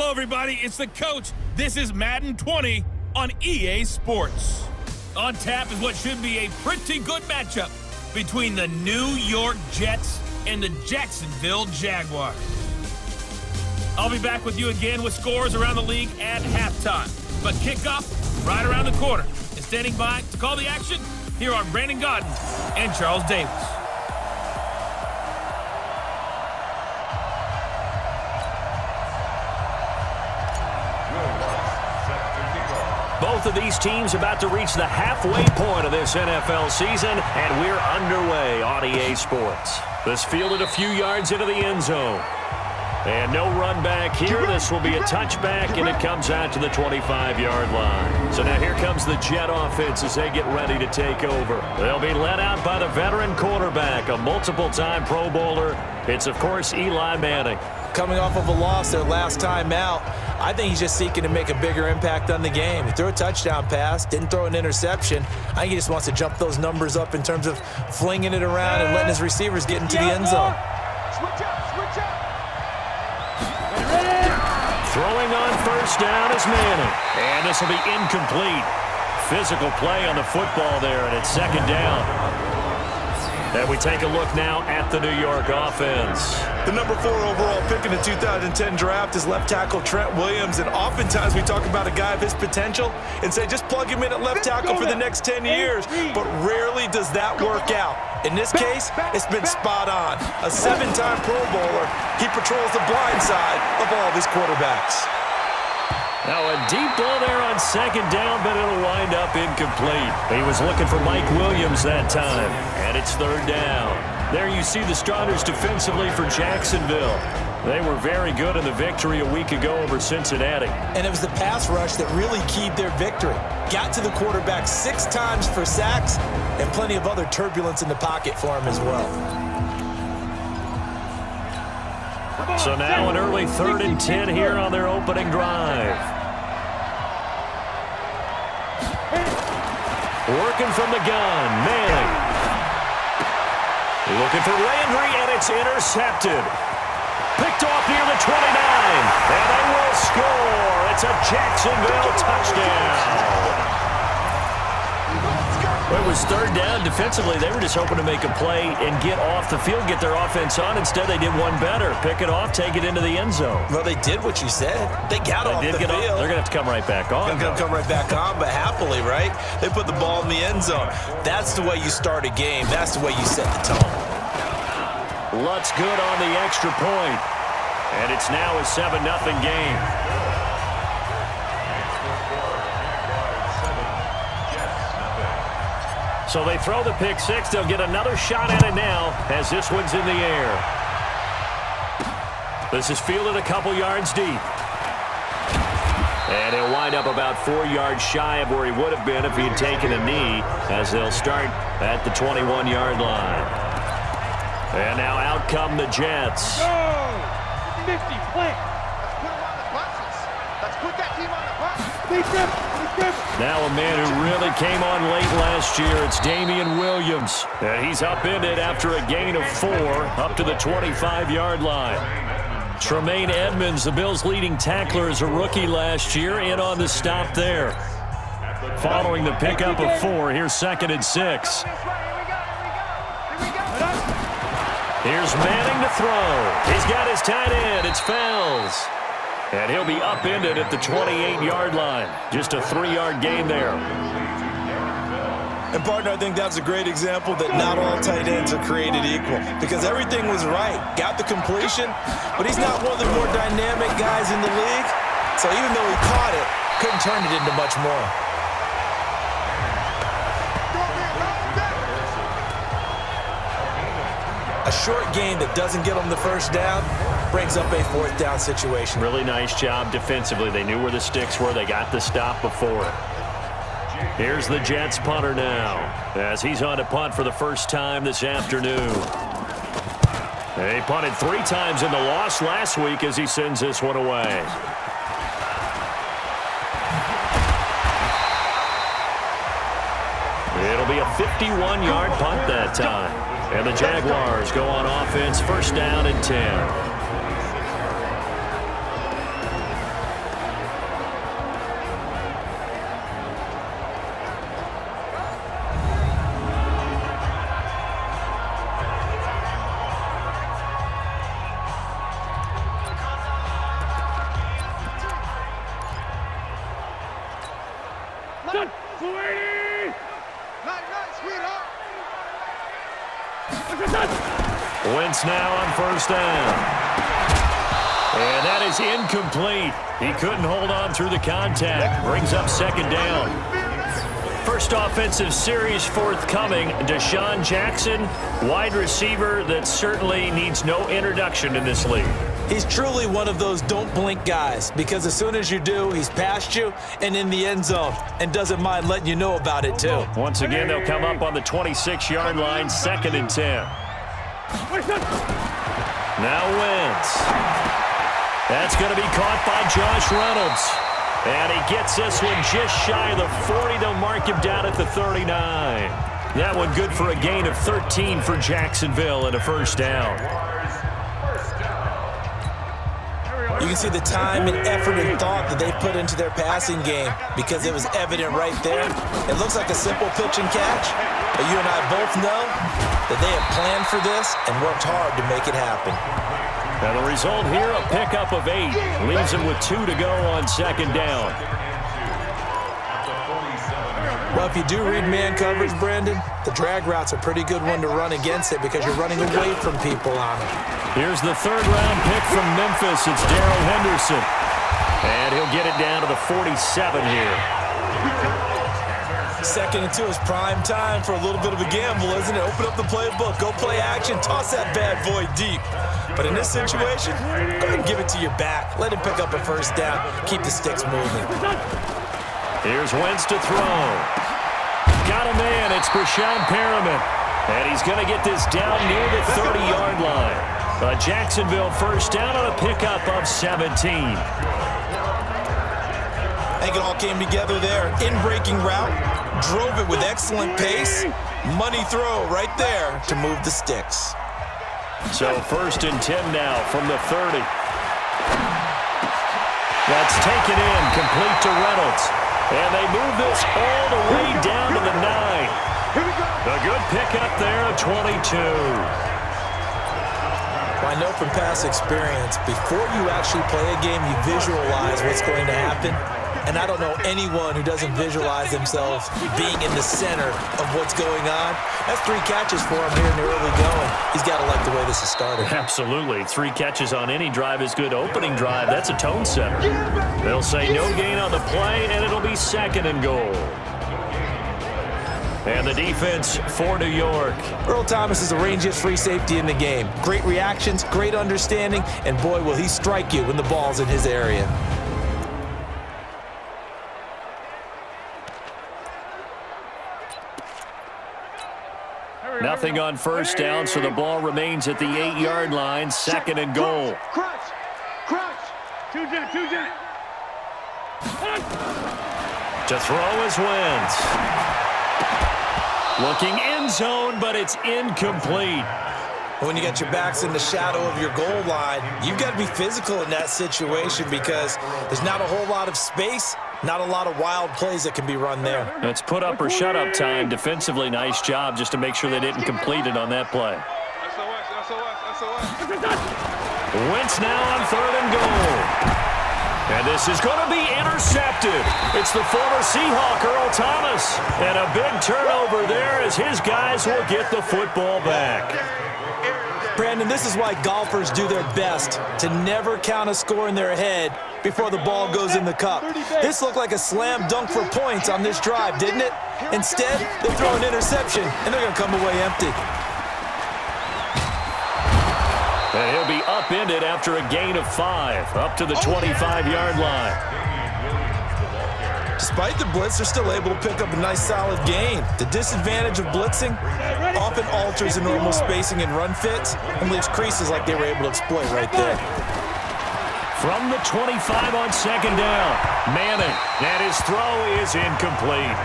Hello, everybody. It's the coach. This is Madden 20 on EA Sports. On tap is what should be a pretty good matchup between the New York Jets and the Jacksonville Jaguars. I'll be back with you again with scores around the league at halftime. But kickoff right around the corner. And standing by to call the action, here are Brandon Godden and Charles Davis. Both of these teams about to reach the halfway point of this NFL season, and we're underway on EA Sports. This fielded a few yards into the end zone. And no run back here. This will be a touchback, and it comes out to the 25-yard line. So now here comes the Jet offense as they get ready to take over. They'll be led out by the veteran quarterback, a multiple-time Pro Bowler. It's, of course, Eli Manning. Coming off of a loss their last time out, I think he's just seeking to make a bigger impact on the game. He threw a touchdown pass, didn't throw an interception. I think he just wants to jump those numbers up in terms of flinging it around and letting his receivers get into the end zone. Switch up. Throwing on first down is Manning. And this will be incomplete. Physical play on the football there, and it's second down. And we take a look now at the New York offense. The number 4 overall pick in the 2010 draft is left tackle Trent Williams, and oftentimes we talk about a guy of his potential and say just plug him in at left tackle for the next 10 years, but rarely does that work out. In this case, it's been spot on. A 7-time Pro Bowler, he patrols the blind side of all of his quarterbacks. Now a deep ball there on second down, but it'll wind up incomplete. He was looking for Mike Williams that time, and it's third down. There you see the starters defensively for Jacksonville. They were very good in the victory a week ago over Cincinnati. And it was the pass rush that really keyed their victory. Got to the quarterback 6 times for sacks and plenty of other turbulence in the pocket for him as well. So now an early 3rd and 10 here on their opening drive. Working from the gun, Manning. Looking for Landry, and it's intercepted. Picked off near the 29, and they will score. It's a Jacksonville touchdown. It was third down. Defensively, they were just hoping to make a play and get off the field, get their offense on. Instead, they did one better. Pick it off, take it into the end zone. Well, they did what you said. They got off the field. They're going to have to come right back on. They're going to come right back on, but happily, right? They put the ball in the end zone. That's the way you start a game. That's the way you set the tone. Lutz good on the extra point. And it's now a 7-0 game. So they throw the pick six. They'll get another shot at it now as this one's in the air. This is fielded a couple yards deep. And he'll wind up about 4 yards shy of where he would have been if he had taken a knee, as they'll start at the 21-yard line. And now out come the Jets. Go! 50 play. Put him on the buses. Let's put that team on the bus. Now a man who really came on late last year, it's Damian Williams. And he's upended after a gain of 4 up to the 25-yard line. Tremaine Edmonds, the Bills' leading tackler as a rookie last year, in on the stop there. Following the pickup of 4, here's 2nd and 6. Here's Manning to throw. He's got his tight end. It's Fells. And he'll be upended at the 28-yard line. Just a 3-yard gain there. And, partner, I think that's a great example that not all tight ends are created equal. Because everything was right. Got the completion, but he's not one of the more dynamic guys in the league. So even though he caught it, couldn't turn it into much more. A short gain that doesn't get them the first down brings up a 4th down situation. Really nice job defensively. They knew where the sticks were. They got the stop before it. Here's the Jets punter now as he's on to punt for the first time this afternoon. He punted 3 times in the loss last week as he sends this one away. It'll be a 51-yard punt that time. And the Jaguars go on offense, 1st down and 10. Night, sweetheart. Wentz now on first down. And that is incomplete. He couldn't hold on through the contact. Brings up second down. First offensive series forthcoming. Deshaun Jackson, wide receiver that certainly needs no introduction in this league. He's truly one of those don't blink guys, because as soon as you do, he's past you and in the end zone and doesn't mind letting you know about it too. Once again, they'll come up on the 26-yard line, 2nd and 10. Now Wentz. That's going to be caught by Josh Reynolds. And he gets this one just shy of the 40. They'll mark him down at the 39. That one good for a gain of 13 for Jacksonville and a first down. You can see the time and effort and thought that they put into their passing game, because it was evident right there. It looks like a simple pitch and catch, but you and I both know that they have planned for this and worked hard to make it happen. Now the result here, a pickup of 8. Leaves him with 2 to go on second down. Well, if you do read man coverage, Brandon, the drag route's a pretty good one to run against it, because you're running away from people on it. Here's the 3rd-round pick from Memphis. It's Darrell Henderson. And he'll get it down to the 47 here. 2nd and 2 is prime time for a little bit of a gamble, isn't it? Open up the playbook, go play action, toss that bad boy deep. But in this situation, go ahead and give it to your back. Let him pick up a first down. Keep the sticks moving. Here's Wentz to throw. Got a man. It's Brashad Perriman. And he's going to get this down near the 30-yard line. A Jacksonville first down on a pickup of 17. I think it all came together there. In-breaking route, drove it with excellent pace. Money throw right there to move the sticks. So 1st and 10 now from the 30. That's taken in, complete to Reynolds. And they move this all the way down to the 9. A good pickup there, a 22. Well, I know from past experience, before you actually play a game, you visualize what's going to happen. And I don't know anyone who doesn't visualize themselves being in the center of what's going on. That's 3 catches for him here in the early going. He's got to like the way this is started. Absolutely. 3 catches on any drive is good. Opening drive, that's a tone setter. They'll say no gain on the play, and it'll be 2nd and goal. And the defense for New York. Earl Thomas is the rangiest free safety in the game. Great reactions, great understanding, and boy, will he strike you when the ball's in his area. Nothing on first down, so the ball remains at the 8-yard line, 2nd and goal. Crunch. Two jet. To throw is Wentz. Looking end zone, but it's incomplete. When you got your backs in the shadow of your goal line, you've got to be physical in that situation, because there's not a whole lot of space, not a lot of wild plays that can be run there. It's put up or shut up time. Defensively, nice job just to make sure they didn't complete it on that play. Wentz now on 3rd and goal. And this is going to be intercepted. It's the former Seahawk, Earl Thomas. And a big turnover there as his guys will get the football back. Brandon, this is why golfers do their best to never count a score in their head before the ball goes in the cup. This looked like a slam dunk for points on this drive, didn't it? Instead, they throw an interception, and they're going to come away empty. And he'll be upended after a gain of 5, up to the 25-yard line. Despite the blitz, they're still able to pick up a nice solid gain. The disadvantage of blitzing often alters the normal spacing and run fits and leaves creases like they were able to exploit right there. From the 25 on 2nd down, Manning, and his throw is incomplete.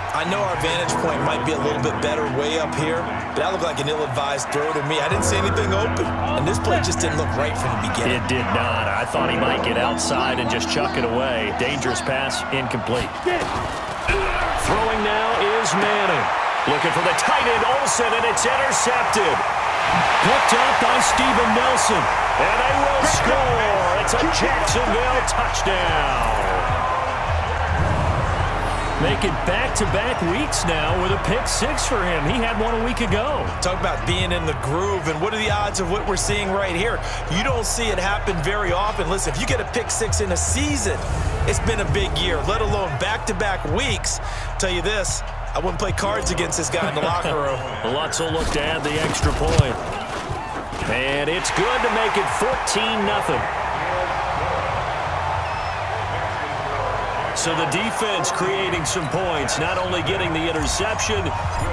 I know our vantage point might be a little bit better way up here, but that looked like an ill-advised throw to me. I didn't see anything open, and this play just didn't look right from the beginning. It did not. I thought he might get outside and just chuck it away. Dangerous pass, incomplete. Throwing now is Manning. Looking for the tight end, Olsen, and it's intercepted. Picked up by Steven Nelson, and they will score. It's a Jacksonville touchdown. Make it back-to-back weeks now with a pick six for him. He had one a week ago. Talk about being in the groove, and what are the odds of what we're seeing right here? You don't see it happen very often. Listen, if you get a pick six in a season, it's been a big year, let alone back-to-back weeks. Tell you this, I wouldn't play cards against this guy in the locker room. Lutz will look to add the extra point. And it's good to make it 14-0. So the defense creating some points, not only getting the interception,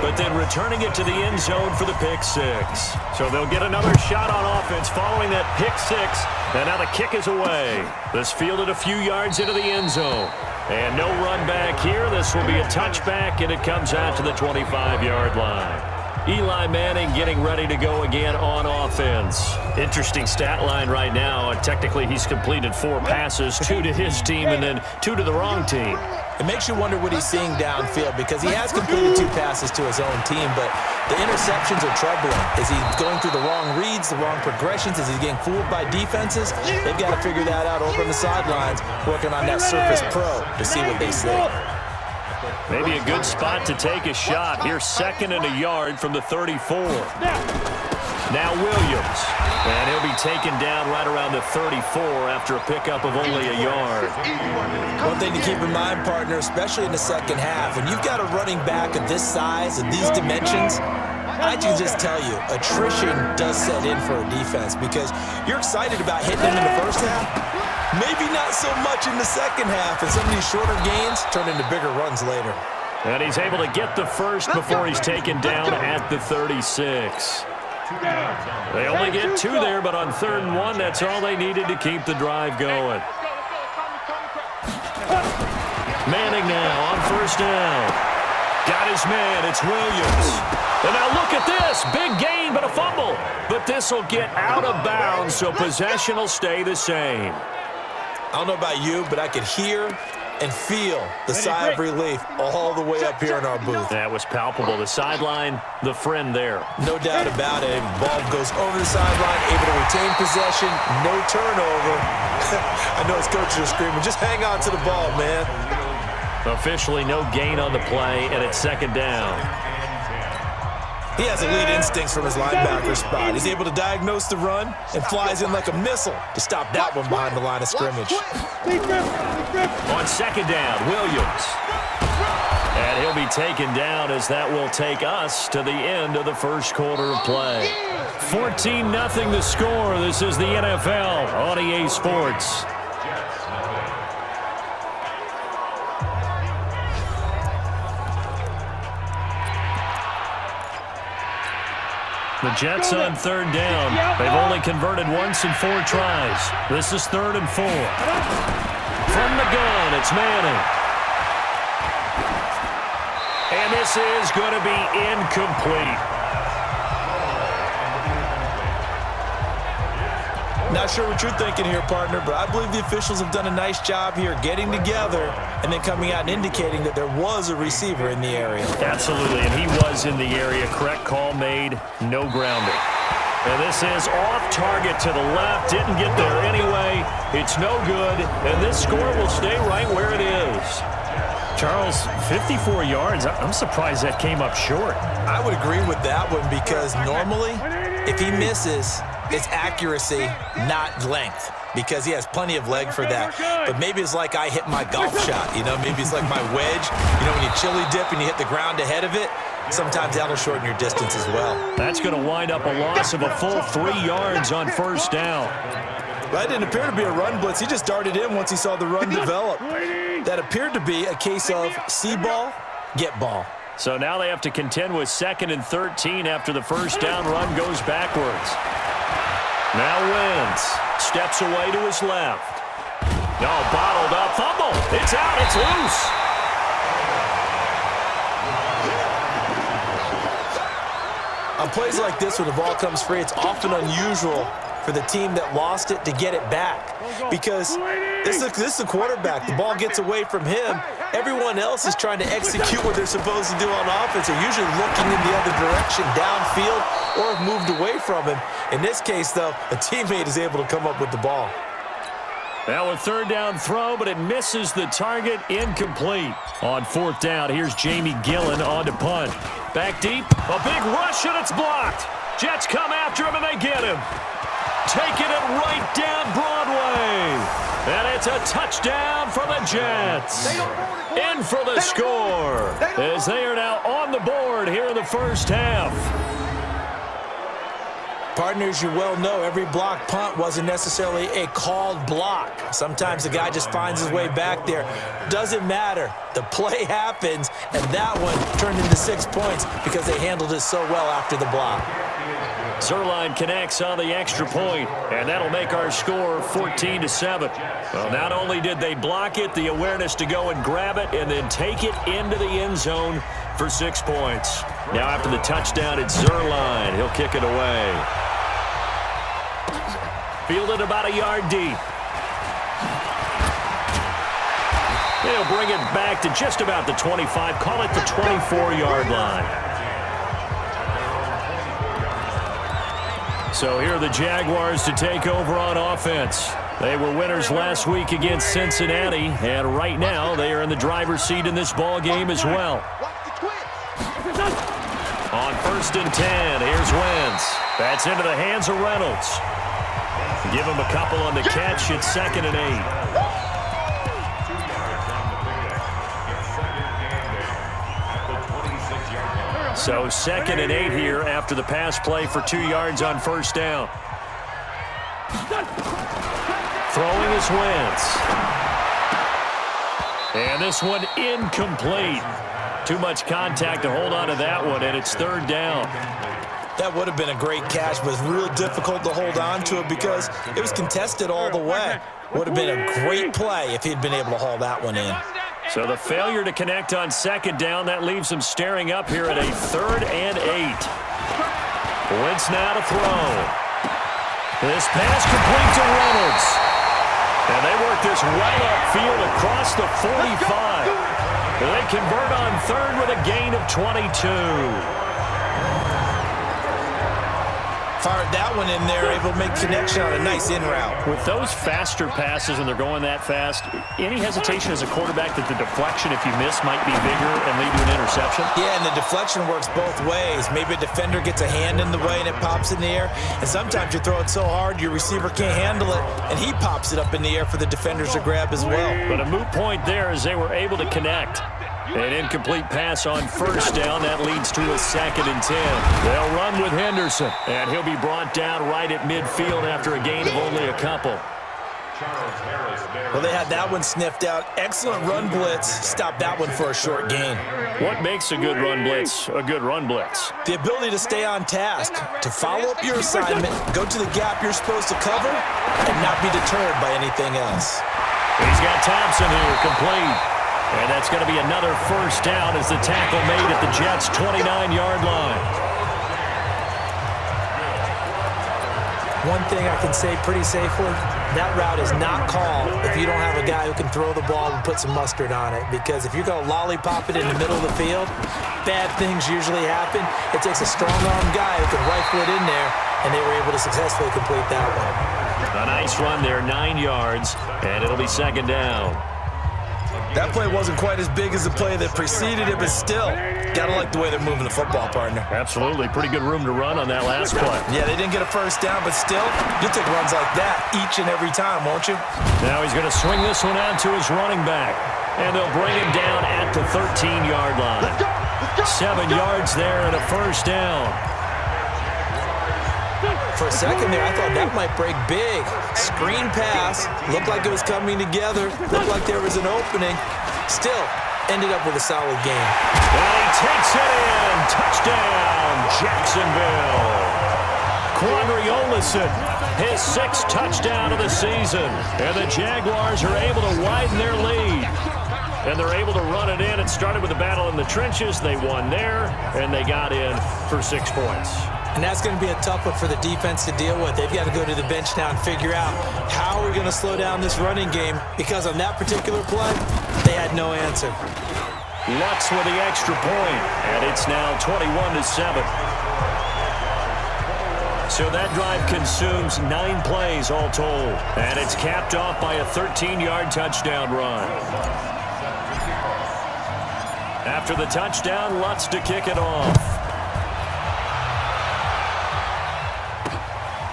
but then returning it to the end zone for the pick six. So they'll get another shot on offense following that pick six, and now the kick is away. This fielded a few yards into the end zone. And no run back here. This will be a touchback, and it comes out to the 25-yard line. Eli Manning getting ready to go again on offense. Interesting stat line right now. Technically, he's completed 4 passes, 2 to his team and then 2 to the wrong team. It makes you wonder what he's seeing downfield, because he has completed 2 passes to his own team, but the interceptions are troubling. Is he going through the wrong reads, the wrong progressions? Is he getting fooled by defenses? They've got to figure that out over on the sidelines, working on that Surface Pro to see what they say. Maybe a good spot to take a shot. Here's 2nd and a yard from the 34. Now Williams. And he'll be taken down right around the 34 after a pickup of only a yard. One thing to keep in mind, partner, especially in the second half, when you've got a running back of this size and these dimensions, I can just tell you, attrition does set in for a defense, because you're excited about hitting them in the first half. Maybe not so much in the second half, and some of these shorter gains turn into bigger runs later. And he's able to get the first before he's taken down at the 36. They only get 2 there, but on 3rd and 1, that's all they needed to keep the drive going. Manning now on 1st down. Got his man, it's Williams. And now look at this, big gain but a fumble. But this will get out of bounds, so possession will stay the same. I don't know about you, but I could hear and feel the sigh of relief all the way up here in our booth. That was palpable. The sideline, the friend there. No doubt about it. Ball goes over the sideline, able to retain possession, no turnover. I know his coaches are screaming, just hang on to the ball, man. Officially no gain on the play, and it's 2nd down. He has elite instincts from his linebacker spot. He's able to diagnose the run and flies in like a missile to stop that one behind the line of scrimmage. On 2nd down, Williams. And he'll be taken down, as that will take us to the end of the first quarter of play. 14-0 the score. This is the NFL on EA Sports. The Jets on 3rd down. They've only converted once in 4 tries. This is 3rd and 4. From the gun, it's Manning. And this is going to be incomplete. Not sure what you're thinking here, partner, but I believe the officials have done a nice job here getting together and then coming out and indicating that there was a receiver in the area. Absolutely, and he was in the area. Correct call made, no grounding. And this is off target to the left. Didn't get there anyway. It's no good, and this score will stay right where it is. Charles, 54 yards. I'm surprised that came up short. I would agree with that one, because normally, if he misses, it's accuracy, not length, because he has plenty of leg for that. But maybe it's like I hit my golf shot, you know? Maybe it's like my wedge. You know, when you chili dip and you hit the ground ahead of it, sometimes that'll shorten your distance as well. That's going to wind up a loss of a full 3 yards on 1st down. That didn't appear to be a run blitz. He just darted in once he saw the run develop. That appeared to be a case of see ball, get ball. So now they have to contend with 2nd and 13 after the 1st down run goes backwards. Now Wentz steps away to his left. No, bottled up, fumble. It's out, it's loose. On plays like this, when the ball comes free, it's often unusual for the team that lost it to get it back, because this is the quarterback. The ball gets away from him. Everyone else is trying to execute what they're supposed to do on offense. They're usually looking in the other direction, downfield, or have moved away from him. In this case, though, a teammate is able to come up with the ball. Now a third down throw, but it misses the target, incomplete. On fourth down, here's Jamie Gillen on to punt. Back deep, a big rush, and it's blocked. Jets come after him, and they get him. Taking it right down Broadway. And it's a touchdown for the Jets. In for the score, as they are now on the board here in the first half. Partners, you well know every block punt wasn't necessarily a called block. Sometimes the guy just finds his way back there. Doesn't matter. The play happens, and that one turned into 6 points because they handled it so well after the block. Zuerlein connects on the extra point, and that'll make our score 14-7. Well, not only did they block it, the awareness to go and grab it and then take it into the end zone for 6 points. Now after the touchdown, it's Zuerlein. He'll kick it away. Fielded about a yard deep. They'll bring it back to just about the 25. Call it the 24-yard line. So here are the Jaguars to take over on offense. They were winners last week against Cincinnati, and right now they are in the driver's seat in this ball game as well. On 1st and 10, here's Wentz. That's into the hands of Reynolds. Give him a couple on the catch. It's 2nd and 8. So 2nd and 8 here after the pass play for 2 yards on 1st down. Throwing is Wentz. And this one incomplete. Too much contact to hold on to that one, and it's 3rd down. That would have been a great catch, but it's real difficult to hold on to it because it was contested all the way. Would have been a great play if he'd been able to haul that one in. So the failure to connect on 2nd down, that leaves him staring up here at a 3rd and 8. Wentz now to throw. This pass complete to Reynolds. And they work this right upfield across the 45. They convert on 3rd with a gain of 22. Fired that one in there, able to make connection on a nice in route. With those faster passes and they're going that fast, any hesitation as a quarterback that the deflection, if you miss, might be bigger and lead to an interception? Yeah, and the deflection works both ways. Maybe a defender gets a hand in the way and it pops in the air. And sometimes you throw it so hard your receiver can't handle it, and he pops it up in the air for the defenders to grab as well. But a moot point there as they were able to connect. An incomplete pass on 1st down. That leads to a 2nd and 10. They'll run with Henderson, and he'll be brought down right at midfield after a gain of only a couple. Well, they had that one sniffed out. Excellent run blitz. Stopped that one for a short gain. What makes a good run blitz a good run blitz? The ability to stay on task, to follow up your assignment, go to the gap you're supposed to cover, and not be deterred by anything else. He's got Thompson here, complete. And that's going to be another 1st down as the tackle made at the Jets' 29-yard line. One thing I can say pretty safely, that route is not called if you don't have a guy who can throw the ball and put some mustard on it. Because if you're going to lollipop it in the middle of the field, bad things usually happen. It takes a strong-arm guy who can rifle it in there, and they were able to successfully complete that one. A nice run there, 9 yards, and it'll be 2nd down. That play wasn't quite as big as the play that preceded it, but still, gotta like the way they're moving the football, partner. Absolutely. Pretty good room to run on that last play. Yeah, they didn't get a 1st down, but still, you'll take runs like that each and every time, won't you? Now he's going to swing this one out to his running back, and they'll bring him down at the 13-yard line. 7 yards there and a 1st down. For a second there, I thought that might break big. Screen pass, looked like it was coming together, looked like there was an opening. Still, ended up with a solid game. And he takes it in. Touchdown, Jacksonville. Quandre Olison, his 6th touchdown of the season. And the Jaguars are able to widen their lead. And they're able to run it in. It started with a battle in the trenches. They won there, and they got in for 6 points. And that's going to be a tough one for the defense to deal with. They've got to go to the bench now and figure out how we're going to slow down this running game, because on that particular play, they had no answer. Lutz with the extra point, and it's now 21-7. So that drive consumes 9 plays all told. And it's capped off by a 13-yard touchdown run. After the touchdown, Lutz to kick it off.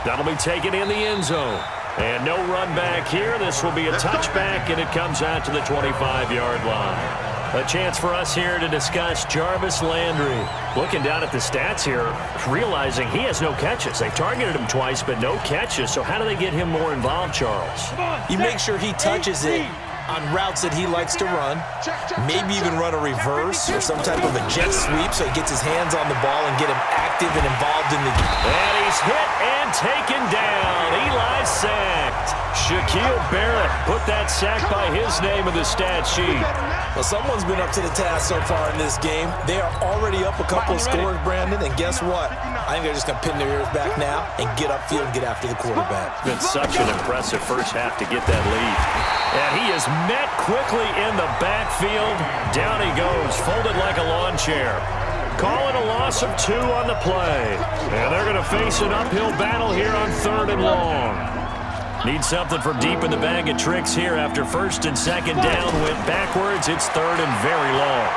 That'll be taken in the end zone. And no run back here. This will be a touchback, and it comes out to the 25-yard line. A chance for us here to discuss Jarvis Landry. Looking down at the stats here, realizing he has no catches. They've targeted him twice, but no catches. So how do they get him more involved, Charles? You make sure he touches it on routes that he likes to run, maybe even run a reverse or some type of a jet sweep so he gets his hands on the ball and get him active and involved in the game. And he's hit and taken down. Eli sacked. Shaquille Barrett put that sack by his name in the stat sheet. Well, someone's been up to the task so far in this game. They are already up a couple of scores, Brandon, and guess what? I think they're just going to pin their ears back now and get upfield and get after the quarterback. It's been such an impressive first half to get that lead. And he is met quickly in the backfield. Down he goes, folded like a lawn chair. Calling a loss of 2 on the play. And they're going to face an uphill battle here on 3rd and long. Need something from deep in the bag of tricks here after 1st and 2nd down. Went backwards. It's 3rd and very long.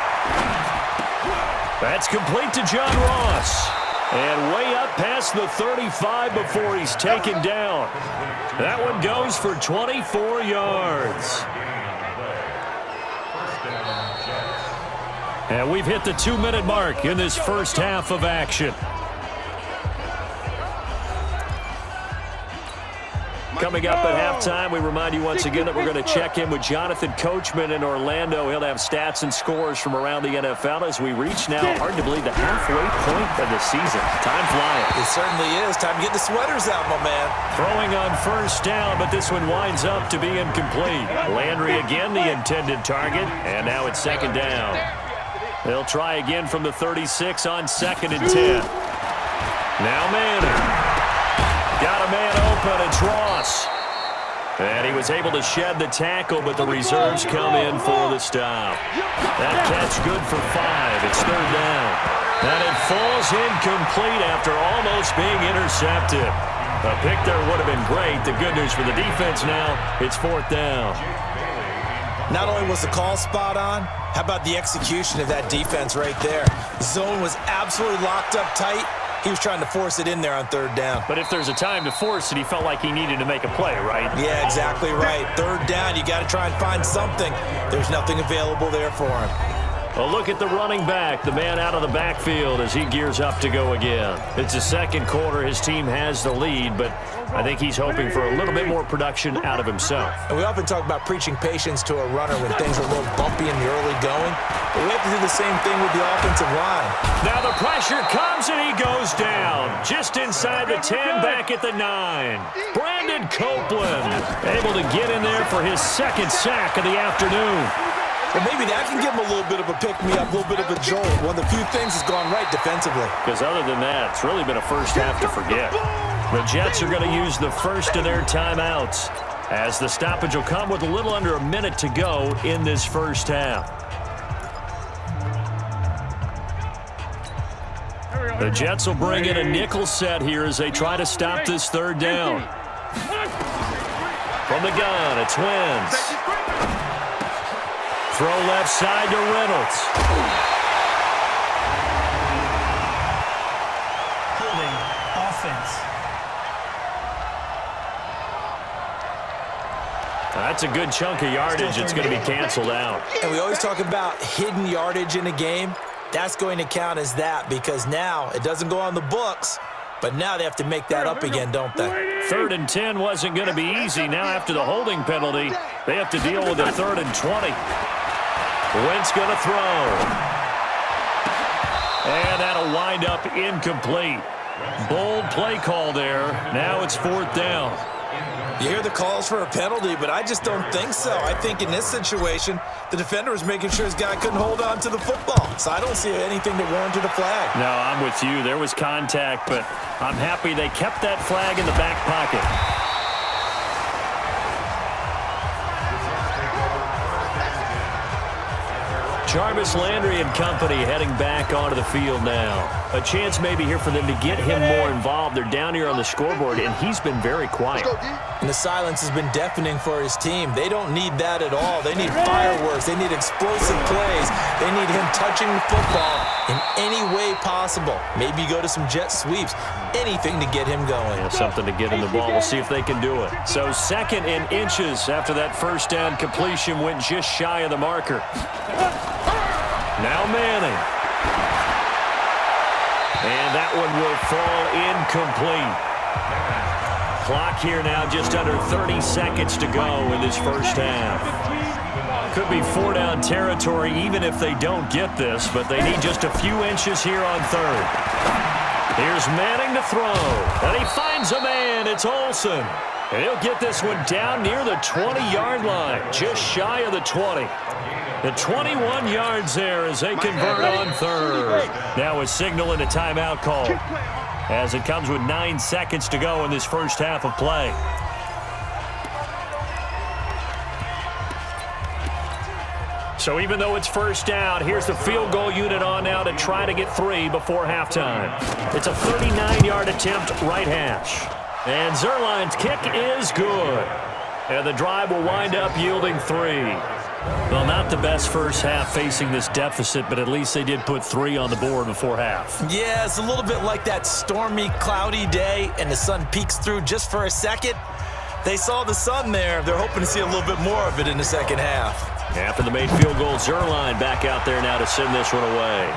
That's complete to John Ross. And way up past the 35 before he's taken down. That one goes for 24 yards. And we've hit the 2-minute mark in this first half of action. Coming up at halftime, we remind you once again that we're going to check in with Jonathan Coachman in Orlando. He'll have stats and scores from around the NFL as we reach now, hard to believe, the halfway point of the season. Time flying. It certainly is. Time to get the sweaters out, my man. Throwing on 1st down, but this one winds up to be incomplete. Landry again the intended target, and now it's 2nd down. They'll try again from the 36 on 2nd and 10. Now Manning. Got a man open, it's Ross. And he was able to shed the tackle, but the reserves come in for the stop. That catch good for 5. It's 3rd down. And it falls incomplete after almost being intercepted. A pick there would have been great. The good news for the defense now, it's 4th down. Not only was the call spot on, how about the execution of that defense right there? Zone was absolutely locked up tight. He was trying to force it in there on 3rd down. But if there's a time to force it, he felt like he needed to make a play, right? Yeah, exactly right. 3rd down, you got to try and find something. There's nothing available there for him. A look at the running back, the man out of the backfield as he gears up to go again. It's the 2nd quarter. His team has the lead, but I think he's hoping for a little bit more production out of himself. And we often talk about preaching patience to a runner when things are a little bumpy in the early going. But we have to do the same thing with the offensive line. Now the pressure comes and he goes down. Just inside the 10, back at the 9. Brandon Copeland able to get in there for his 2nd sack of the afternoon. Well, maybe that can give him a little bit of a pick-me-up, a little bit of a jolt. One of the few things that's gone right defensively. Because other than that, it's really been a first half to forget. The Jets are going to use the first of their timeouts as the stoppage will come with a little under a minute to go in this first half. The Jets will bring in a nickel set here as they try to stop this 3rd down. From the gun, it's Wentz. Throw left side to Reynolds. Holding offense. That's a good chunk of yardage. It's going to be canceled out. And we always talk about hidden yardage in a game. That's going to count as that because now it doesn't go on the books, but now they have to make that up again, don't they? 3rd and 10 wasn't going to be easy. Now after the holding penalty, they have to deal with a 3rd and 20. Wentz going to throw. And that'll wind up incomplete. Bold play call there. Now it's 4th down. You hear the calls for a penalty, but I just don't think so. I think in this situation, the defender was making sure his guy couldn't hold on to the football. So I don't see anything that warranted a flag. No, I'm with you. There was contact, but I'm happy they kept that flag in the back pocket. Jarvis Landry and company heading back onto the field now. A chance maybe here for them to get him more involved. They're down here on the scoreboard, and he's been very quiet. And the silence has been deafening for his team. They don't need that at all. They need fireworks. They need explosive plays. They need him touching the football in any way possible. Maybe go to some jet sweeps. Anything to get him going. Yeah, something to get him the ball. We'll see if they can do it. So 2nd and inches after that first down completion went just shy of the marker. Now Manning. And that one will fall incomplete. Clock here now just under 30 seconds to go in this first half. Could be 4-down territory even if they don't get this, but they need just a few inches here on 3rd. Here's Manning to throw, and he finds a man. It's Olsen. And he'll get this one down near the 20-yard line, just shy of the 20. The 21 yards there as they convert on 3rd. Now a signal and a timeout call as it comes with 9 seconds to go in this first half of play. So even though it's first down, here's the field goal unit on now to try to get 3 before halftime. It's a 39-yard attempt right hash. And Zerline's kick is good. And the drive will wind up yielding 3. Well, not the best first half facing this deficit, but at least they did put 3 on the board before half. Yeah, it's a little bit like that stormy, cloudy day, and the sun peeks through just for a second. They saw the sun there. They're hoping to see a little bit more of it in the second half. After the made field goal, Zerline back out there now to send this one away.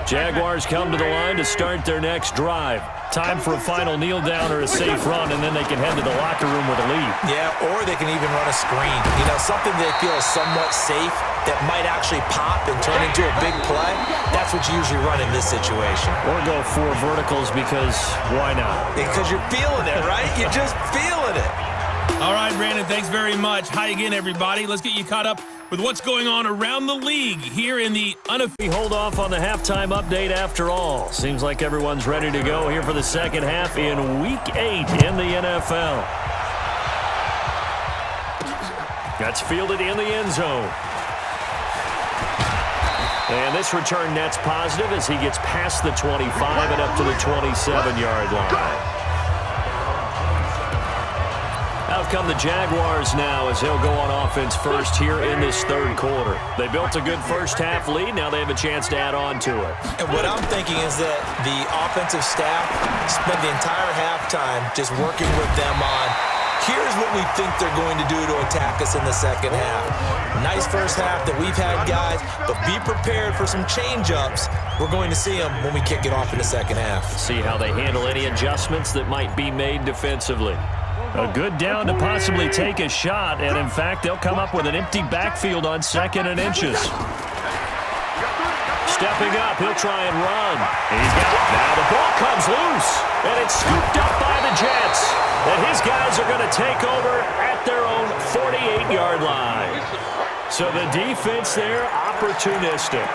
Jaguars come to the line to start their next drive. Time for a final kneel down or a safe run, and then they can head to the locker room with a lead. Yeah, or they can even run a screen. You know, something they feel is somewhat safe that might actually pop and turn into a big play. That's what you usually run in this situation. Or go 4 verticals because why not? Because you're feeling it, right? You're just feeling it. All right, Brandon, thanks very much. Hi again, everybody. Let's get you caught up with what's going on around the league here in the We hold off on the halftime update after all. Seems like everyone's ready to go here for the second half in Week 8 in the NFL. That's fielded in the end zone. And this return net's positive as he gets past the 25 and up to the 27-yard line. Out come the Jaguars now as they'll go on offense first here in this 3rd quarter. They built a good first half lead. Now they have a chance to add on to it. And what I'm thinking is that the offensive staff spent the entire halftime just working with them on, here's what we think they're going to do to attack us in the second half. Nice first half that we've had, guys, but be prepared for some change-ups. We're going to see them when we kick it off in the second half. See how they handle any adjustments that might be made defensively. A good down to possibly take a shot, and in fact, they'll come up with an empty backfield on 2nd and inches. Stepping up, he'll try and run. He's got it. Now the ball comes loose, and it's scooped up by the Jets. And his guys are going to take over at their own 48-yard line. So the defense there, opportunistic.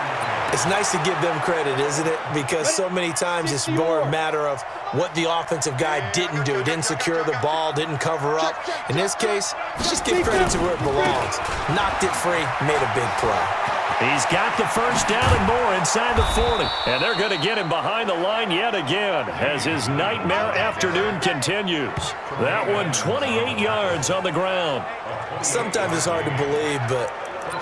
It's nice to give them credit, isn't it? Because so many times it's more a matter of what the offensive guy didn't do. Didn't secure the ball, didn't cover up. In this case, let's just give credit to where it belongs. Knocked it free, made a big play. He's got the first down and more inside the 40. And they're going to get him behind the line yet again as his nightmare afternoon continues. That one 28 yards on the ground. Sometimes it's hard to believe, but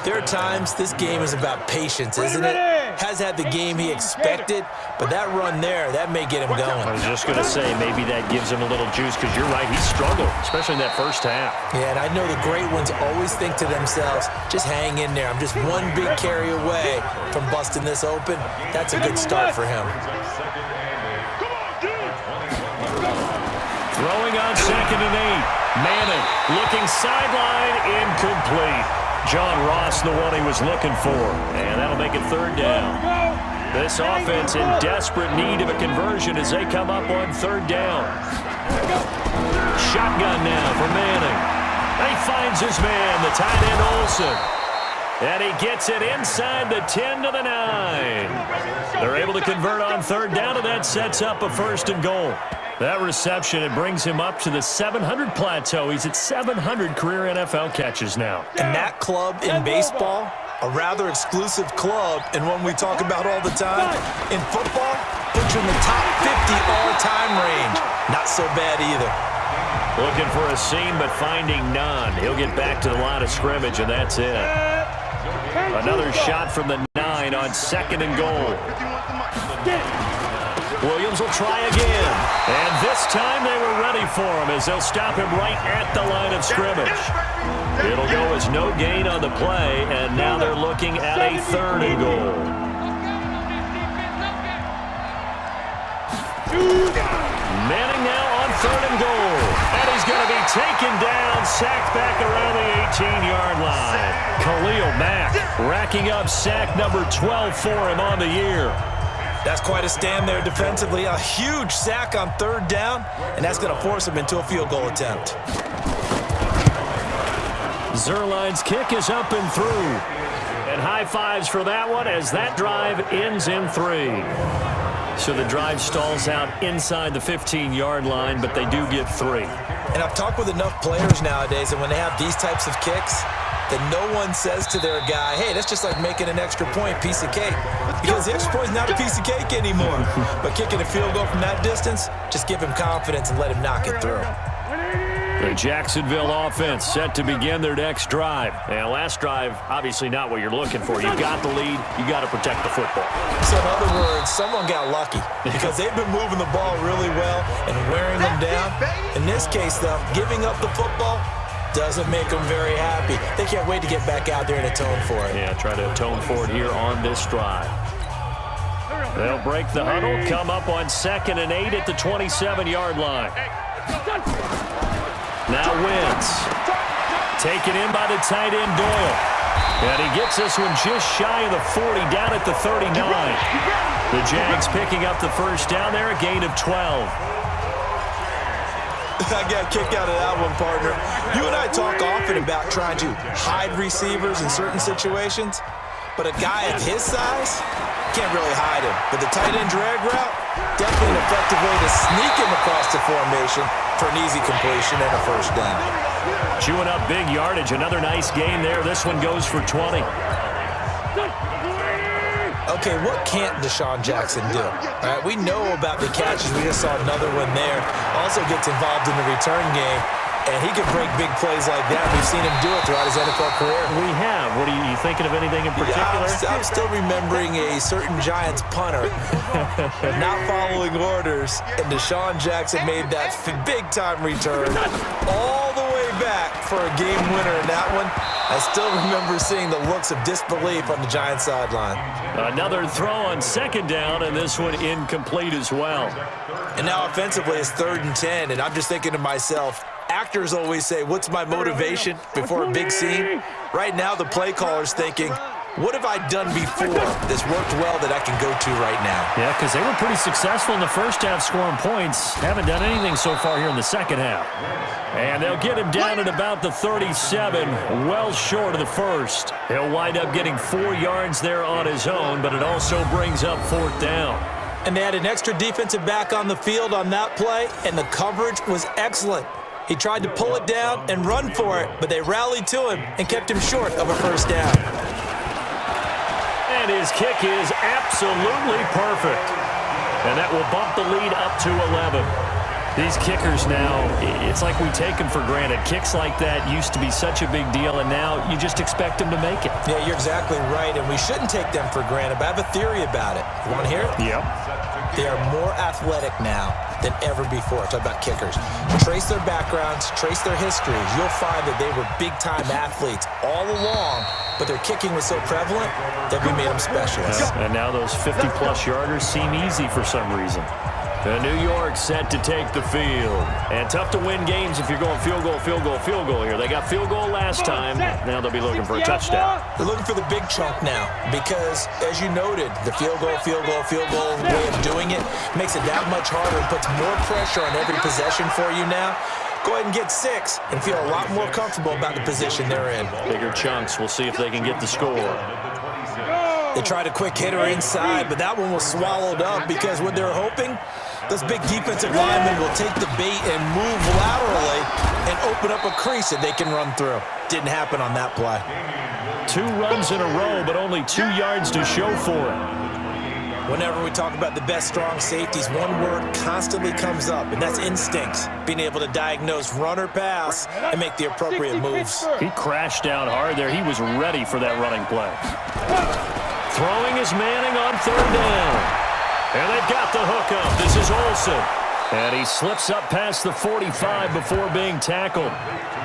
there are times this game is about patience, isn't it? Has had the game he expected, but that run there, that may get him going. I was just going to say, maybe that gives him a little juice because you're right, he struggled, especially in that first half. Yeah, and I know the great ones always think to themselves, just hang in there. I'm just one big carry away from busting this open. That's a good start for him. Throwing on 2nd and 8. Manning looking sideline, incomplete. John Ross, the one he was looking for. And that'll make it 3rd down. This offense in desperate need of a conversion as they come up on 3rd down. Shotgun now for Manning. He finds his man, the tight end Olsen. And he gets it inside the 10 to the 9. They're able to convert on third down, and that sets up a 1st and goal. That reception, it brings him up to the 700 plateau. He's at 700 career NFL catches now. And that club in baseball, a rather exclusive club, and one we talk about all the time. In football, puts you in the top 50 all-time range. Not so bad either. Looking for a seam, but finding none. He'll get back to the line of scrimmage, and that's it. Another shot from the 9 on 2nd and goal. Williams will try again. And this time they were ready for him as they'll stop him right at the line of scrimmage. It'll go as no gain on the play, and now they're looking at a 3rd and goal. Manning now on 3rd and goal. And he's going to be taken down, sacked back around the 18-yard line. Khalil Mack racking up sack number 12 for him on the year. That's quite a stand there defensively. A huge sack on 3rd down, and that's going to force him into a field goal attempt. Zerline's kick is up and through. And high fives for that one as that drive ends in 3. So the drive stalls out inside the 15-yard line, but they do get 3. And I've talked with enough players nowadays, and when they have these types of kicks, that no one says to their guy, hey, that's just like making an extra point, piece of cake. Because the extra point is not a piece of cake anymore. But kicking a field goal from that distance, just give him confidence and let him knock it through. The Jacksonville offense set to begin their next drive. And last drive, obviously not what you're looking for. You've got the lead. You got to protect the football. So in other words, someone got lucky because they've been moving the ball really well and wearing them down. In this case, though, giving up the football doesn't make them very happy. They can't wait to get back out there and atone for it. Yeah, try to atone for it here on this drive. They'll break the huddle, come up on 2nd and 8 at the 27-yard line. Now Wentz. Taken in by the tight end Doyle. And he gets this one just shy of the 40, down at the 39. The Jags picking up the 1st down there, a gain of 12. I got a kick out of that one, partner. You and I talk often about trying to hide receivers in certain situations, but a guy of his size can't really hide him. But the tight end drag route, definitely an effective way to sneak him across the formation for an easy completion and a 1st down. Chewing up big yardage. Another nice gain there. This one goes for 20. Okay, what can't Deshaun Jackson do? All right, we know about the catches. We just saw another one there. Also gets involved in the return game, and he can break big plays like that. We've seen him do it throughout his NFL career. We have. What are you thinking of anything in particular? Yeah, I'm still remembering a certain Giants punter not following orders, and Deshaun Jackson made that big-time return all the way back for a game winner in that one. I still remember seeing the looks of disbelief on the Giants sideline. Another throw on 2nd down, and this one incomplete as well. And now offensively it's 3rd and 10, and I'm just thinking to myself, actors always say, what's my motivation before a big scene? Right now the play caller's thinking, what have I done before that's worked well that I can go to right now? Yeah, because they were pretty successful in the 1st half scoring points. Haven't done anything so far here in the 2nd half. And they'll get him down at about the 37, well short of the 1st. He'll wind up getting 4 yards there on his own, but it also brings up 4th down. And they had an extra defensive back on the field on that play, and the coverage was excellent. He tried to pull it down and run for it, but they rallied to him and kept him short of a 1st down. And his kick is absolutely perfect. And that will bump the lead up to 11. These kickers now, it's like we take them for granted. Kicks like that used to be such a big deal, and now you just expect them to make it. Yeah, you're exactly right, and we shouldn't take them for granted, but I have a theory about it. You want to hear it? Yep. They are more athletic now than ever before. Talk about kickers. Trace their backgrounds, trace their histories. You'll find that they were big-time athletes all along, but their kicking was so prevalent that we made them specialists. Yeah. And now those 50-plus yarders seem easy for some reason. The New York set to take the field. And tough to win games if you're going field goal, field goal, field goal here. They got field goal last time. Now they'll be looking for a touchdown. They're looking for the big chunk now because, as you noted, the field goal way of doing it makes it that much harder and puts more pressure on every possession for you now. go ahead and get 6 and feel a lot more comfortable about the position they're in. Bigger chunks. We'll see if they can get the score. They tried a quick hitter inside, but that one was swallowed up because what they're hoping, those big defensive linemen will take the bait and move laterally and open up a crease that they can run through. Didn't happen on that play. 2 runs in a row, but only 2 yards to show for it. Whenever we talk about the best strong safeties, one word constantly comes up, and that's instincts. Being able to diagnose run or pass and make the appropriate moves. He crashed down hard there. He was ready for that running play. Throwing is Manning on 3rd down. And they've got the hook up. This is Olsen. And he slips up past the 45 before being tackled.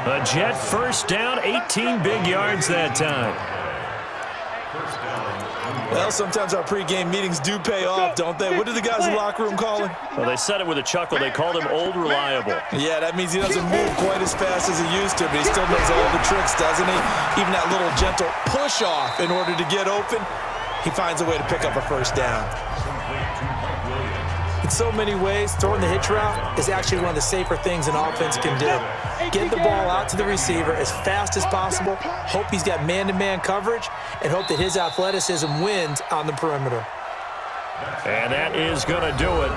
A Jet first down, 18 big yards that time. Well, sometimes our pregame meetings do pay off, don't they? What do the guys in the locker room call him? Well, they said it with a chuckle. They called him Old Reliable. Yeah, that means he doesn't move quite as fast as he used to, but he still knows all the tricks, doesn't he? Even that little gentle push-off in order to get open, he finds a way to pick up a first down. In so many ways, throwing the hitch route is actually one of the safer things an offense can do. Get the ball out to the receiver as fast as possible, hope he's got man-to-man coverage, and hope that his athleticism wins on the perimeter. And that is going to do it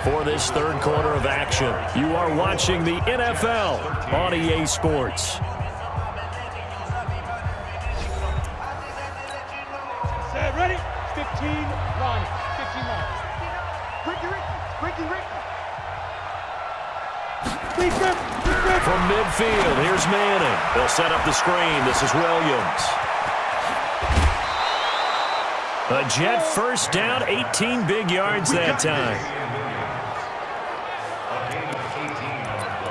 for this 3rd quarter of action. You are watching the NFL on EA Sports. Set, ready? 15 line. 15 line. From midfield, here's Manning. They'll set up the screen. This is Williams. A Jet first down, 18 big yards that time.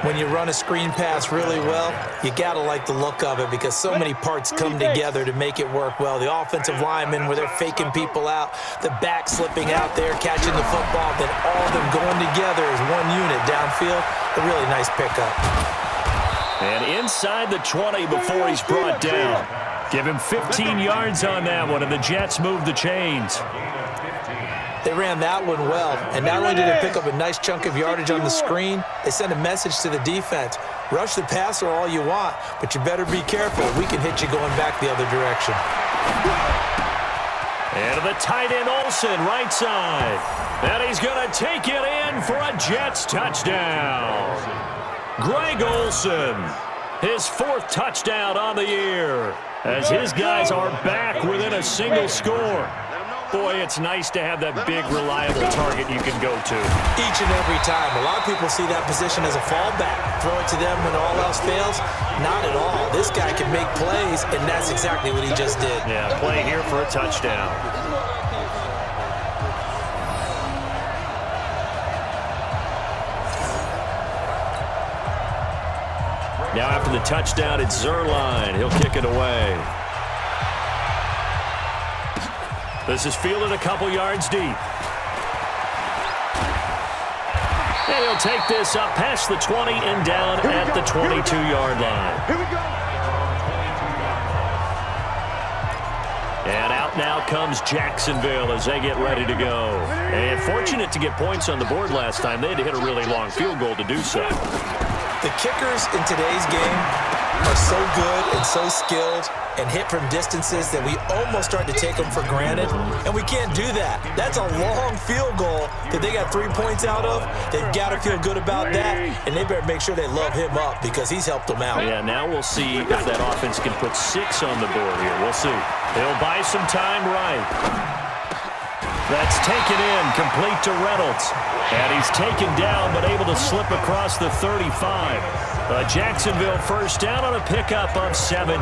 When you run a screen pass really well, you got to like the look of it because so many parts come together to make it work well. The offensive linemen, where they're faking people out, the back slipping out there, catching the football, then all of them going together as one unit downfield. A really nice pickup. And inside the 20 before he's brought down. Give him 15 yards on that one, and the Jets move the chains. They ran that one well, and not only did they pick up a nice chunk of yardage on the screen, they sent a message to the defense. Rush the passer all you want, but you better be careful. We can hit you going back the other direction. And the tight end Olsen, right side. And he's going to take it in for a Jets touchdown. Greg Olsen, his 4th touchdown on the year, as his guys are back within a single score. Boy, it's nice to have that big, reliable target you can go to. Each and every time. A lot of people see that position as a fallback. Throw it to them when all else fails. Not at all. This guy can make plays, and that's exactly what he just did. Yeah, play here for a touchdown. Now after the touchdown, it's Zerline. He'll kick it away. This is fielded a couple yards deep. And he'll take this up past the 20 and down at the 22-yard line. Here we go. And out now comes Jacksonville as they get ready to go. And fortunate to get points on the board last time. They had to hit a really long field goal to do so. The kickers in today's game are so good and so skilled and hit from distances that we almost start to take them for granted, and we can't do that. That's a long field goal that they got 3 points out of. They've got to feel good about that, and they better make sure they love him up because he's helped them out. Yeah, now we'll see if that offense can put 6 on the board here. We'll see. They'll buy some time right. That's taken in, complete to Reynolds. And he's taken down, but able to slip across the 35. A Jacksonville first down on a pickup of 17.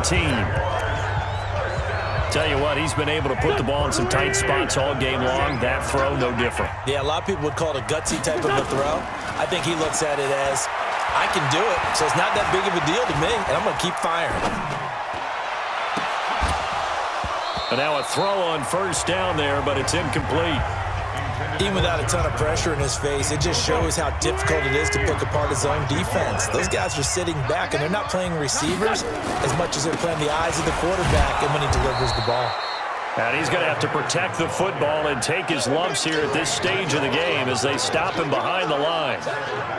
Tell you what, he's been able to put the ball in some tight spots all game long. That throw, no different. Yeah, a lot of people would call it a gutsy type of a throw. I think he looks at it as, I can do it, so it's not that big of a deal to me, and I'm going to keep firing. And now a throw on first down there, but it's incomplete. Even without a ton of pressure in his face, it just shows how difficult it is to pick apart his own defense. Those guys are sitting back, and they're not playing receivers as much as they're playing the eyes of the quarterback and when he delivers the ball. And he's going to have to protect the football and take his lumps here at this stage of the game as they stop him behind the line.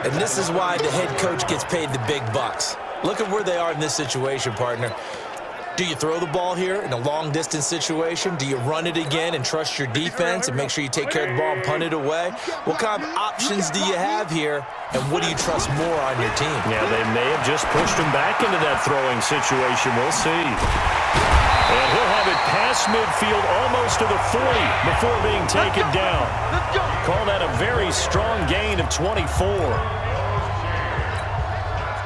And this is why the head coach gets paid the big bucks. Look at where they are in this situation, partner. Do you throw the ball here in a long-distance situation? Do you run it again and trust your defense and make sure you take care of the ball and punt it away? What kind of options do you have here, and what do you trust more on your team? Yeah, they may have just pushed him back into that throwing situation. We'll see. And he'll have it past midfield almost to the 40 before being taken down. Call that a very strong gain of 24.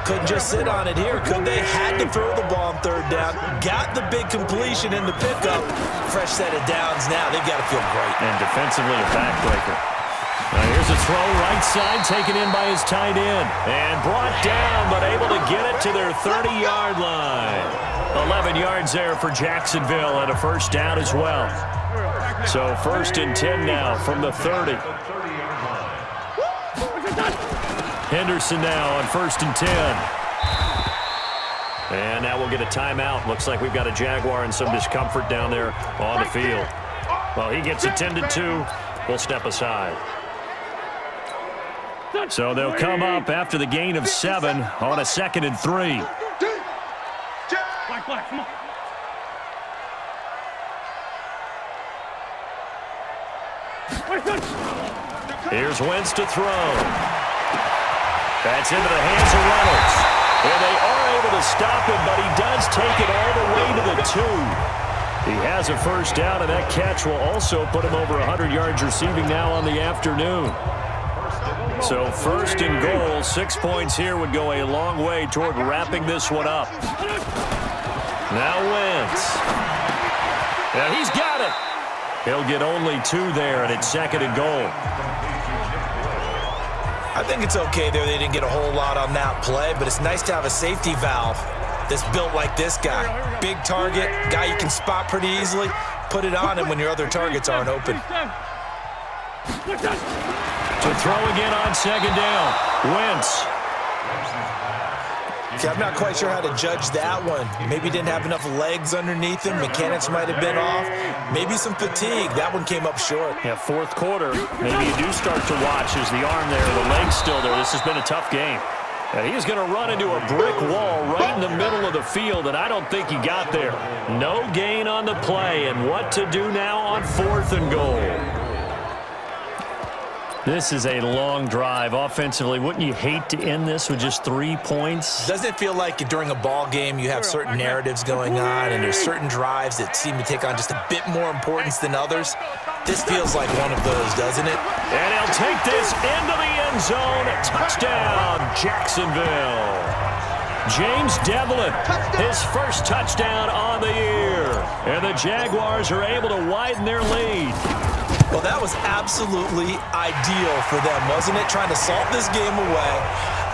Couldn't just sit on it here, could they? Had to throw the ball on third down. Got the big completion in the pickup. Fresh set of downs now. They've got to feel great. And defensively a backbreaker. Now here's a throw right side taken in by his tight end. And brought down, but able to get it to their 30-yard line. 11 yards there for Jacksonville and a first down as well. So 1st and 10 now from the 30. Henderson now on 1st and 10. And now we'll get a timeout. Looks like we've got a Jaguar and some discomfort down there on the field. Well, he gets attended to. We'll step aside. So they'll come up after the gain of 7 on a 2nd and 3. Black, come on. Here's Wentz to throw. That's into the hands of Reynolds. And they are able to stop him, but he does take it all the way to the 2. He has a first down, and that catch will also put him over 100 yards receiving now on the afternoon. So 1st and goal, 6 points here would go a long way toward wrapping this one up. Now Wentz. And he's got it. He'll get only 2 there, and it's 2nd and goal. I think it's okay there. They didn't get a whole lot on that play, but it's nice to have a safety valve that's built like this guy. Big target, guy you can spot pretty easily. Put it on him when your other targets aren't open. To throw again on 2nd down. Wentz. See, I'm not quite sure how to judge that one. Maybe didn't have enough legs underneath him. Mechanics might have been off. Maybe some fatigue. That one came up short. Yeah, 4th quarter. Maybe you do start to watch as the arm there, the leg's still there. This has been a tough game. And he's going to run into a brick wall right in the middle of the field, and I don't think he got there. No gain on the play, and what to do now on 4th and goal. This is a long drive offensively. Wouldn't you hate to end this with just 3 points? Doesn't it feel like during a ball game you have certain narratives going on and there's certain drives that seem to take on just a bit more importance than others? This feels like one of those, doesn't it? And he'll take this into the end zone. Touchdown, Jacksonville. James Devlin, his first touchdown on the year. And the Jaguars are able to widen their lead. Well, that was absolutely ideal for them, wasn't it? Trying to salt this game away.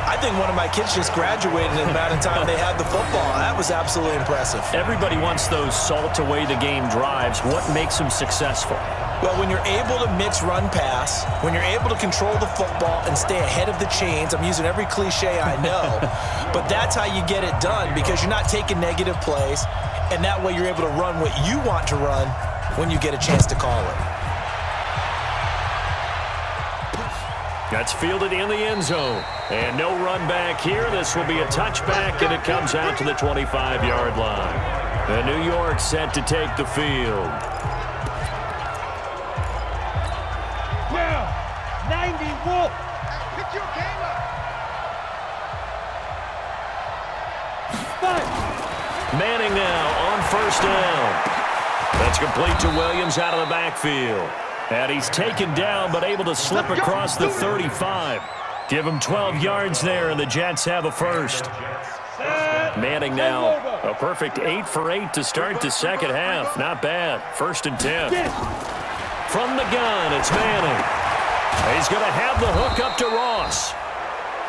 I think one of my kids just graduated in the amount of time they had the football. That was absolutely impressive. Everybody wants those salt away the game drives. What makes them successful? Well, when you're able to mix run pass, when you're able to control the football and stay ahead of the chains, I'm using every cliche I know, but that's how you get it done because you're not taking negative plays, and that way you're able to run what you want to run when you get a chance to call it. That's fielded in the end zone. And no run back here. This will be a touchback, and it comes out to the 25-yard line. And New York set to take the field. Yeah, 90 Wolf. Pick your game up. Manning now on 1st down. That's complete to Williams out of the backfield. And he's taken down, but able to slip across the 35. Give him 12 yards there, and the Jets have a first. Manning now, a perfect 8 for 8 to start the second half. Not bad. 1st and 10. From the gun, it's Manning. He's going to have the hook up to Ross.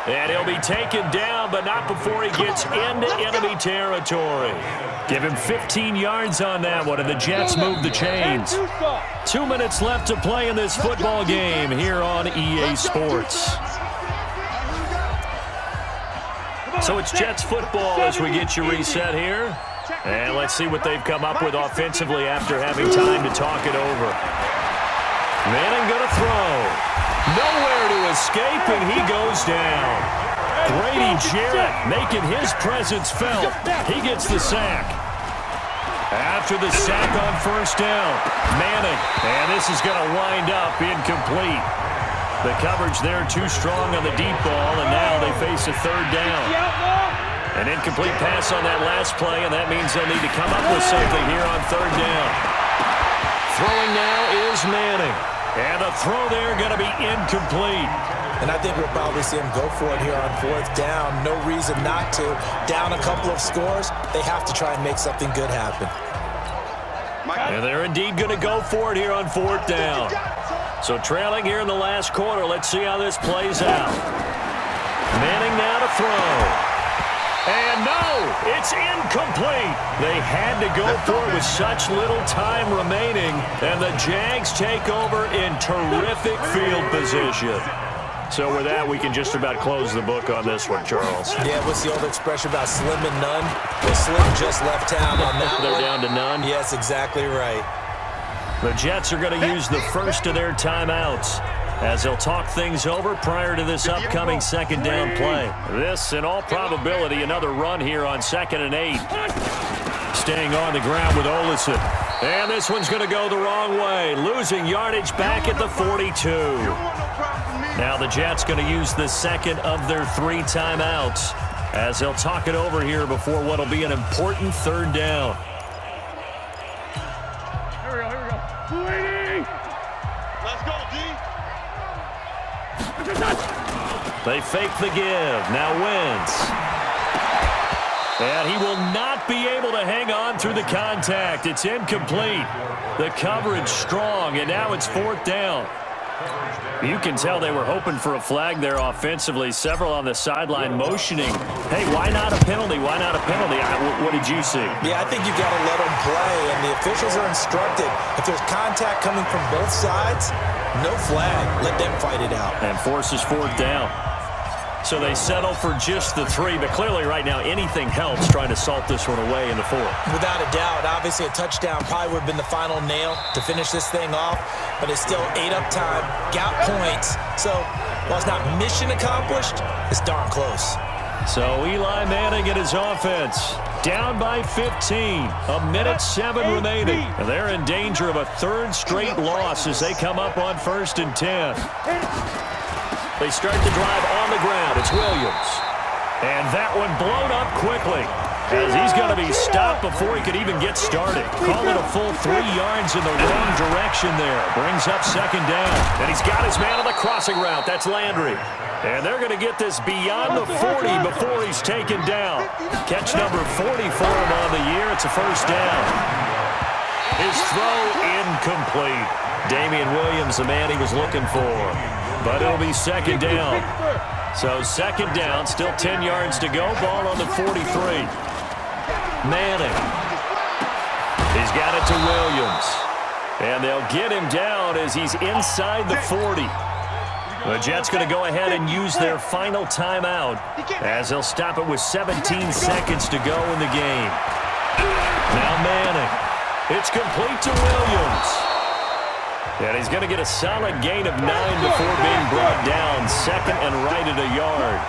And he'll be taken down, but not before he gets into enemy territory. Give him 15 yards on that one, and the Jets move the chains. 2 minutes left to play in this football game here on EA Sports. So it's Jets football as we get you reset here. And let's see what they've come up with offensively after having time to talk it over. Manning going to throw. Nowhere to escape, and he goes down. Grady Jarrett making his presence felt. He gets the sack. After the sack on first down, Manning. And this is going to wind up incomplete. The coverage there too strong on the deep ball, and now they face a third down. An incomplete pass on that last play, and that means they'll need to come up with something here on third down. Throwing now is Manning. And the throw there going to be incomplete. And I think we'll probably see him go for it here on fourth down. No reason not to. Down a couple of scores, they have to try and make something good happen. And they're indeed going to go for it here on fourth down. So trailing here in the last quarter, let's see how this plays out. Manning now to throw. And no, it's incomplete. They had to go for it with such little time remaining, and the Jags take over in terrific field position. So with that, we can just about close the book on this one, Charles. Yeah, what's the old expression about slim and none? Well, Slim just left town on that They're one. down to none? Yes, exactly right. The Jets are going to use the first of their timeouts as they'll talk things over prior to this upcoming second down play. This, in all probability, another run here on 2nd and 8. Staying on the ground with Olsen. And this one's going to go the wrong way, losing yardage back at the 42. Now the Jets going to use the second of their 3 timeouts as they'll talk it over here before what will be an important third down. Here we go. 280. Let's go, D. They fake the give. Now Wentz. And he will not be able to hang on through the contact. It's incomplete. The coverage strong, and now it's fourth down. You can tell they were hoping for a flag there offensively. Several on the sideline motioning. Hey, why not a penalty? Why not a penalty? What did you see? Yeah, I think you've got to let them play, and the officials are instructed. If there's contact coming from both sides, no flag. Let them fight it out. And forces fourth down. So they settle for just the 3, but clearly right now anything helps trying to salt this one away in the 4th. Without a doubt, obviously a touchdown probably would have been the final nail to finish this thing off, but it's still 8 up time, got points. So while it's not mission accomplished, it's darn close. So Eli Manning and his offense down by 15, a minute 7 remaining. And they're in danger of a 3rd straight loss as they come up on 1st and 10. They start the drive on the ground. It's Williams. And that one blown up quickly as he's going to be stopped before he could even get started. Call it a full 3 yards in the wrong direction there. Brings up 2nd down. And he's got his man on the crossing route. That's Landry. And they're going to get this beyond the 40 before he's taken down. Catch number 40 for him on the year. It's a 1st down. His throw incomplete. Damian Williams, the man he was looking for. But it'll be 2nd down. So 2nd down, still 10 yards to go. Ball on the 43. Manning. He's got it to Williams. And they'll get him down as he's inside the 40. The Jets going to go ahead and use their final timeout as they'll stop it with 17 seconds to go in the game. Now Manning. It's complete to Williams. And he's going to get a solid gain of 9 before being brought down. 2nd and right at a yard.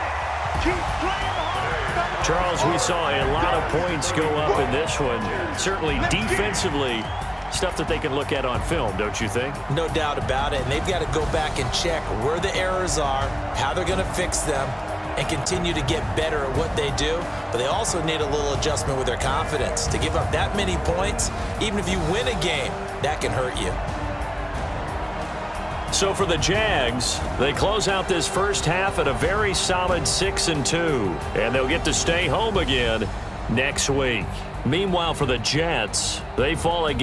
Charles, we saw a lot of points go up in this one. Certainly defensively, stuff that they can look at on film, don't you think? No doubt about it. And they've got to go back and check where the errors are, how they're going to fix them, and continue to get better at what they do. But they also need a little adjustment with their confidence. To give up that many points, even if you win a game, that can hurt you. So for the Jags, they close out this first half at a very solid 6-2, and they'll get to stay home again next week. Meanwhile, for the Jets, they fall again.